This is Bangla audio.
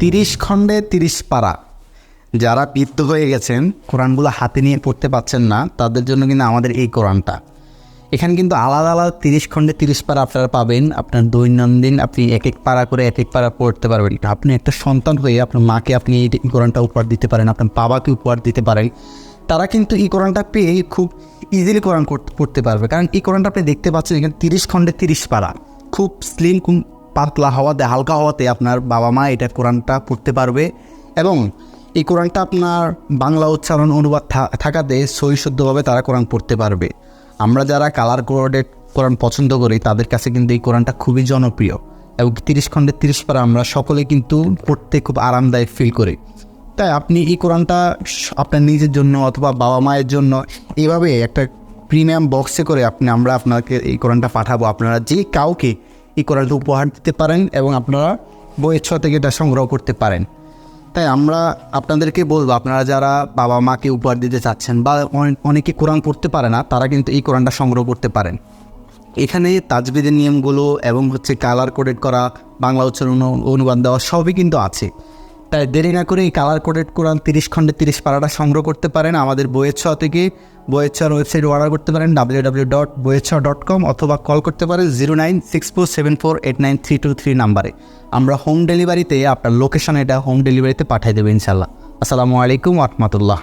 30 খণ্ডে 30 পারা। যারা বৃদ্ধ হয়ে গেছেন, কোরআনগুলো হাতে নিয়ে পড়তে পারছেন না, তাদের জন্য কিন্তু আমাদের এই কোরআনটা। এখানে কিন্তু আলাদা আলাদা 30 খণ্ডে 30 পারা আপনারা পাবেন। আপনার দৈনন্দিন আপনি এক এক পারা করে এক এক পারা পড়তে পারবেন। আপনি একটা সন্তান হয়ে আপনার মাকে আপনি এই কোরআনটা উপহার দিতে পারেন, আপনার বাবাকে উপহার দিতে পারেন। তারা কিন্তু এই কোরআনটা পেয়ে খুব ইজিলি কোরআন পড়তে পারবে। কারণ এই কোরআনটা আপনি দেখতে পাচ্ছেন এখানে 30 খণ্ডে 30 পারা, খুব স্লিম, পাতলা হওয়াতে, হালকা হওয়াতে আপনার বাবা মা এটা কোরআনটা পড়তে পারবে। এবং এই কোরআনটা আপনার বাংলা উচ্চারণ অনুবাদ থাকাতে সহিশুদ্ধভাবে তারা কোরআন পড়তে পারবে। আমরা যারা কালার কোডেড কোরআন পছন্দ করি তাদের কাছে কিন্তু এই কোরআনটা খুবই জনপ্রিয়। এবং 30 খণ্ডে 30 পারা আমরা সকলে কিন্তু পড়তে খুব আরামদায়ক ফিল করি। তাই আপনি এই কোরআনটা আপনার নিজের জন্য অথবা বাবা মায়ের জন্য এইভাবে একটা প্রিমিয়াম বক্সে করে আমরা আপনাকে এই কোরআনটা পাঠাবো। আপনারা যে কাউকে এই কোরআনটা উপহার দিতে পারেন এবং আপনারা বইয়ের ছ থেকে এটা সংগ্রহ করতে পারেন। তাই আমরা আপনাদেরকে বলবো, আপনারা যারা বাবা মাকে উপহার দিতে চাচ্ছেন বা অনেকে কোরআন পড়তে পারে না, তারা কিন্তু এই কোরআনটা সংগ্রহ করতে পারেন। এখানে তাজবিদের নিয়মগুলো এবং কালার কোডেড করা বাংলা উচ্চারণ অনুবাদ দেওয়া সবই কিন্তু আছে। তাই দেরি না করে এই কালার কোডেড কোরআন 30 খণ্ডে 30 পারাটা সংগ্রহ করতে পারেন আমাদের বইয়ের ছ থেকে। বইয়ের ছর ওয়েবসাইট অর্ডার করতে পারেন www.boyechha.com অথবা কল করতে পারেন 0964748933 নাম্বারে। আমরা হোম ডেলিভারিতে আপনার লোকেশনে এটা হোম ডেলিভারিতে পাঠিয়ে দেবো ইনশাল্লাহ। আসসালামু আলাইকুম ওয়া রাহমাতুল্লাহ।